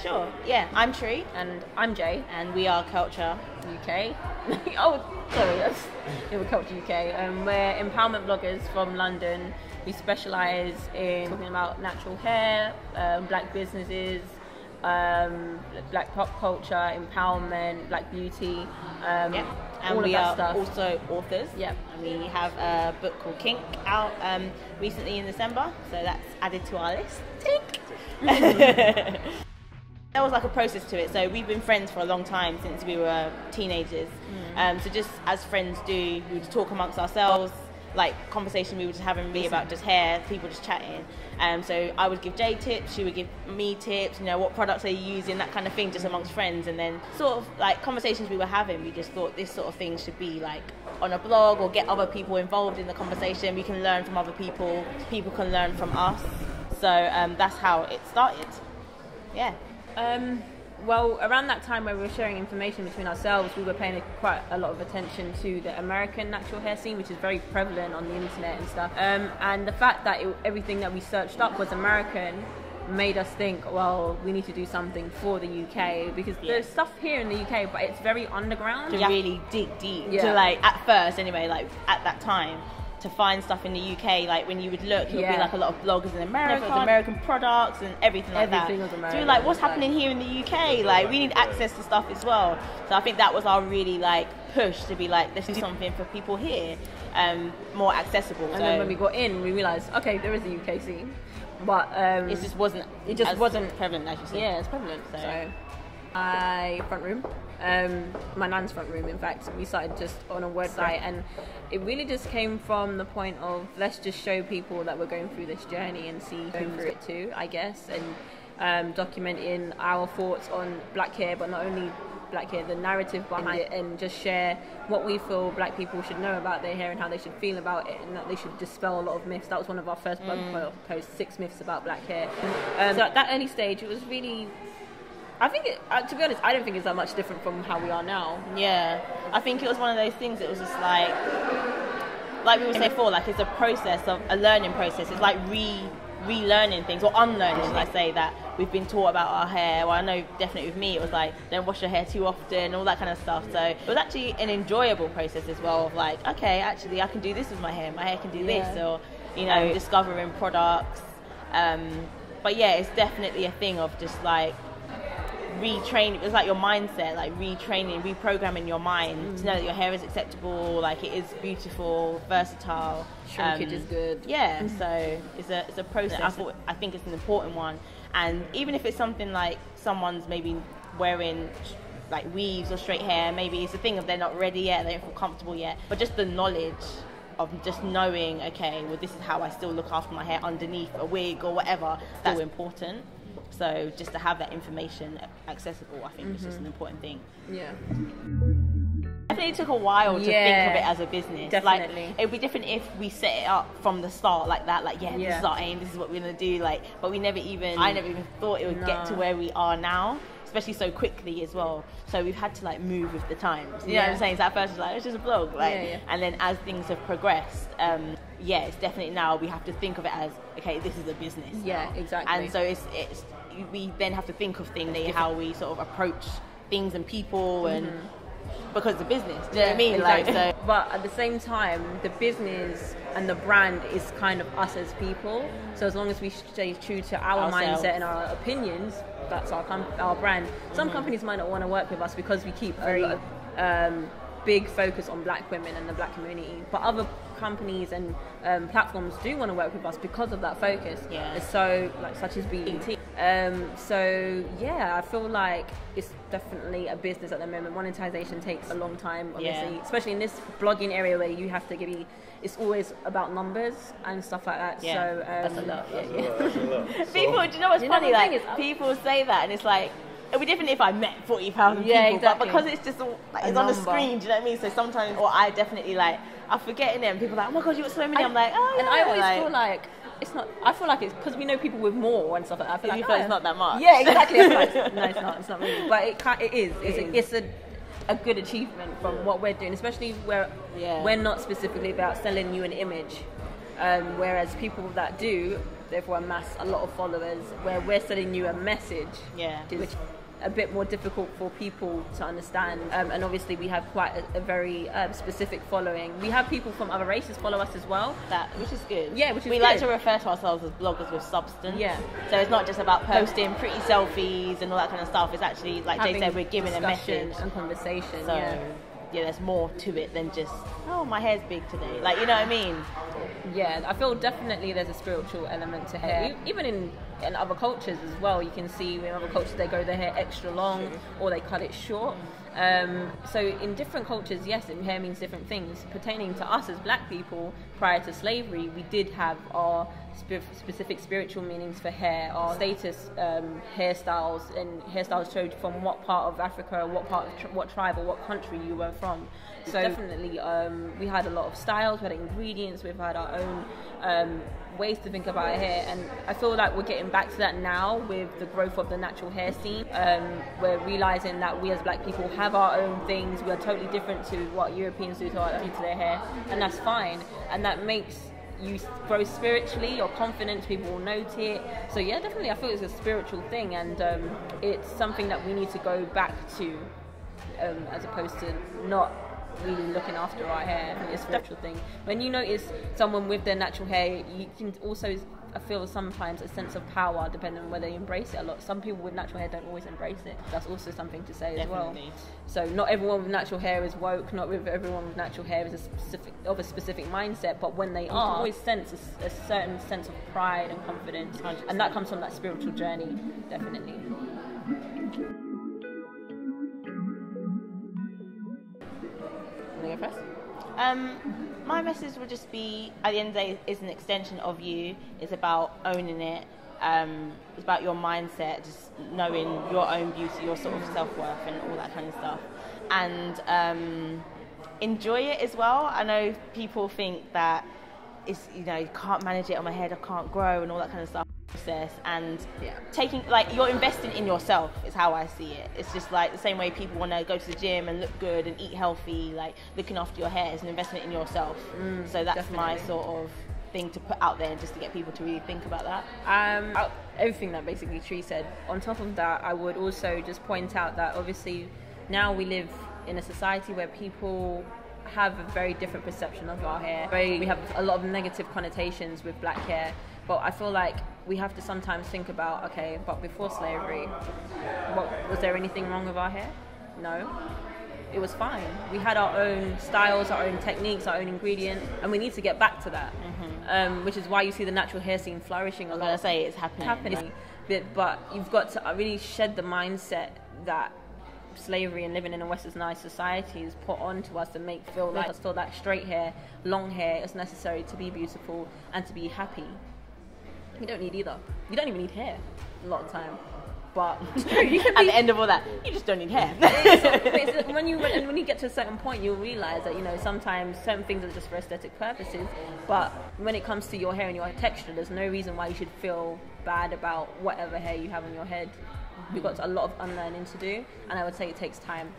Sure. Yeah, I'm Tree. And I'm Jay. And we are Curlture UK. Oh, sorry, we're Curlture UK. We're empowerment bloggers from London. We specialise in talking about natural hair, black businesses, black pop culture, empowerment, black beauty. And all we of that are stuff. also authors. Yep. And we have a book called Kink out recently in December, so that's added to our list. Tink. There was like a process to it. So we've been friends for a long time, since we were teenagers. So just as friends do, we would talk amongst ourselves, like conversation we were just having really about just hair, people just chatting. So I would give Jay tips, she would give me tips, you know, what products are you using, that kind of thing, just amongst friends. And then sort of like conversations we were having, we just thought this sort of thing should be like on a blog or get other people involved in the conversation. We can learn from other people, people can learn from us. So that's how it started. Yeah. Well, around that time where we were sharing information between ourselves, we were paying quite a lot of attention to the American natural hair scene, which is very prevalent on the internet and stuff. And the fact that everything that we searched up was American made us think, well, we need to do something for the UK, because there's stuff here in the UK, but it's very underground. To really dig deep. To like, at first anyway, like at that time, to find stuff in the UK, like when you would look, it would be like a lot of bloggers in America, American products and everything like that. Was American. So we were like, what's happening here in the UK? Like, we need access to stuff as well. So I think that was our really like push to be like, let's do something for people here, more accessible. And then when we got in, we realised, okay, there is a UK scene, but it just wasn't prevalent, as you said. Yeah, it's prevalent. So my front room, my nan's front room, in fact, we started just on a website, and it really just came from the point of, let's just show people that we're going through this journey and see going through it too, I guess, and documenting our thoughts on black hair, but not only black hair, the narrative behind it, and just share what we feel black people should know about their hair and how they should feel about it, and that they should dispel a lot of myths. That was one of our first blog posts, 6 myths about black hair. So at that early stage, it was really, I think, to be honest, I don't think it's that much different from how we are now. Yeah, I think it was one of those things that was just like we were saying before, like it's a process of a learning process. It's like relearning things, or unlearning, should I say, that we've been taught about our hair. Well, I know definitely with me, it was like, don't wash your hair too often, all that kind of stuff. So it was actually an enjoyable process as well, of like, okay, actually I can do this with my hair can do this, or, you know, discovering products. But yeah, it's definitely a thing of just like retraining. It's like your mindset, like retraining, reprogramming your mind to know that your hair is acceptable, like it is beautiful, versatile. Shrinkage is good. Yeah, so it's a process. I think it's an important one. And even if it's something like someone's maybe wearing like weaves or straight hair, maybe it's a thing of they're not ready yet, they don't feel comfortable yet, but just the knowledge of just knowing, okay, well, this is how I still look after my hair underneath a wig or whatever, that's still important. So just to have that information accessible, I think is just an important thing. Yeah. I think it took a while to think of it as a business. Definitely. Like, it would be different if we set it up from the start like that, like, this is our aim, this is what we're going to do, like, but I never even thought it would get to where we are now, especially so quickly as well. So we've had to like move with the times. You know what I'm saying? So at first it's like, it's just a blog, like, and then as things have progressed, it's definitely now we have to think of it as, okay, this is a business. Yeah, exactly. And so it's we then have to think of things, how we sort of approach things and people, and because it's a business, do you know what I mean? Exactly. Like, so, but at the same time, the business and the brand is kind of us as people. So as long as we stay true to our mindset and our opinions, that's our brand. Some companies might not want to work with us because we keep very big focus on black women and the black community, but other companies and platforms do want to work with us because of that focus. So like such as BET. So yeah, I feel like it's definitely a business at the moment. Monetization takes a long time, obviously, especially in this blogging area where you have to it's always about numbers and stuff like that. So that's a lot. That's a lot. People, do you know what's funny? Like, people say that, and it's like, it would be different if I met 40,000 people, exactly. but because it's just it's on the screen, do you know what I mean? So sometimes, or I definitely like, I'm forgetting them. People are like, oh my god, you got so many. I'm like, oh, and I always feel like it's not. I feel like it's because we know people with more and stuff like that. I feel like it's not that much. Yeah, exactly. No, it's not. It's not really. But it is. It's a good achievement from what we're doing, especially where we're not specifically about selling you an image, whereas people that do therefore amass a lot of followers, where we're sending you a message, which is a bit more difficult for people to understand. And obviously we have quite a very specific following. We have people from other races follow us as well. Which is good. Yeah, which is we good. like to refer to ourselves as bloggers with substance. Yeah. So it's not just about posting pretty selfies and all that kind of stuff. It's actually, like Jay said, we're giving a message and conversation. So, yeah, there's more to it than just, oh, my hair's big today. Like, you know what I mean? Yeah, I feel definitely there's a spiritual element to hair. Even in other cultures as well, you can see in other cultures they grow their hair extra long or they cut it short. So in different cultures, yes, hair means different things. Pertaining to us as black people, prior to slavery, we did have our specific spiritual meanings for hair, our status hairstyles, and hairstyles showed from what part of Africa, what tribe or what country you were from. So definitely we had a lot of styles, we had ingredients, we've had our own ways to think about hair, and I feel like we're getting back to that now with the growth of the natural hair scene. We're realizing that we as black people have our own things. We are totally different to what Europeans do to their hair, and that's fine, and that makes you grow spiritually. Your confidence, people will note it. So yeah, definitely I feel it's a spiritual thing, and it's something that we need to go back to, as opposed to not really looking after our hair. I think it's a spiritual thing. When you notice someone with their natural hair, you can also feel sometimes a sense of power, depending on whether they embrace it a lot. Some people with natural hair don't always embrace it. That's also something to say as well. So not everyone with natural hair is woke, not everyone with natural hair is a specific mindset, but when they are, you can always sense a certain sense of pride and confidence, 100%. And that comes from that spiritual journey, definitely. First? My message would just be, at the end of the day, it's an extension of you. It's about owning it. It's about your mindset, just knowing your own beauty, your sort of self-worth and all that kind of stuff. And enjoy it as well. I know people think that it's, you can't manage it on my head, I can't grow and all that kind of stuff. And taking, like, you're investing in yourself is how I see it. It's just like the same way people want to go to the gym and look good and eat healthy, like looking after your hair is an investment in yourself. So that's definitely my sort of thing to put out there, just to get people to really think about that. Everything that basically Tree said. On top of that, I would also just point out that obviously now we live in a society where people have a very different perception of our hair. We have a lot of negative connotations with black hair, but I feel like we have to sometimes think about, okay, but before slavery, was there anything wrong with our hair? No. It was fine. We had our own styles, our own techniques, our own ingredients, and we need to get back to that. Which is why you see the natural hair scene flourishing a lot. I was going to say, it's happening. But you've got to really shed the mindset that slavery and living in a westernized society is put onto us to make us feel that straight hair, long hair is necessary to be beautiful and to be happy. You don't need either. You don't even need hair a lot of time. But you can at the end of all that, you just don't need hair. When you get to a certain point, you'll realize that sometimes certain things are just for aesthetic purposes. But when it comes to your hair and your texture, there's no reason why you should feel bad about whatever hair you have on your head. We've got a lot of unlearning to do, and I would say it takes time.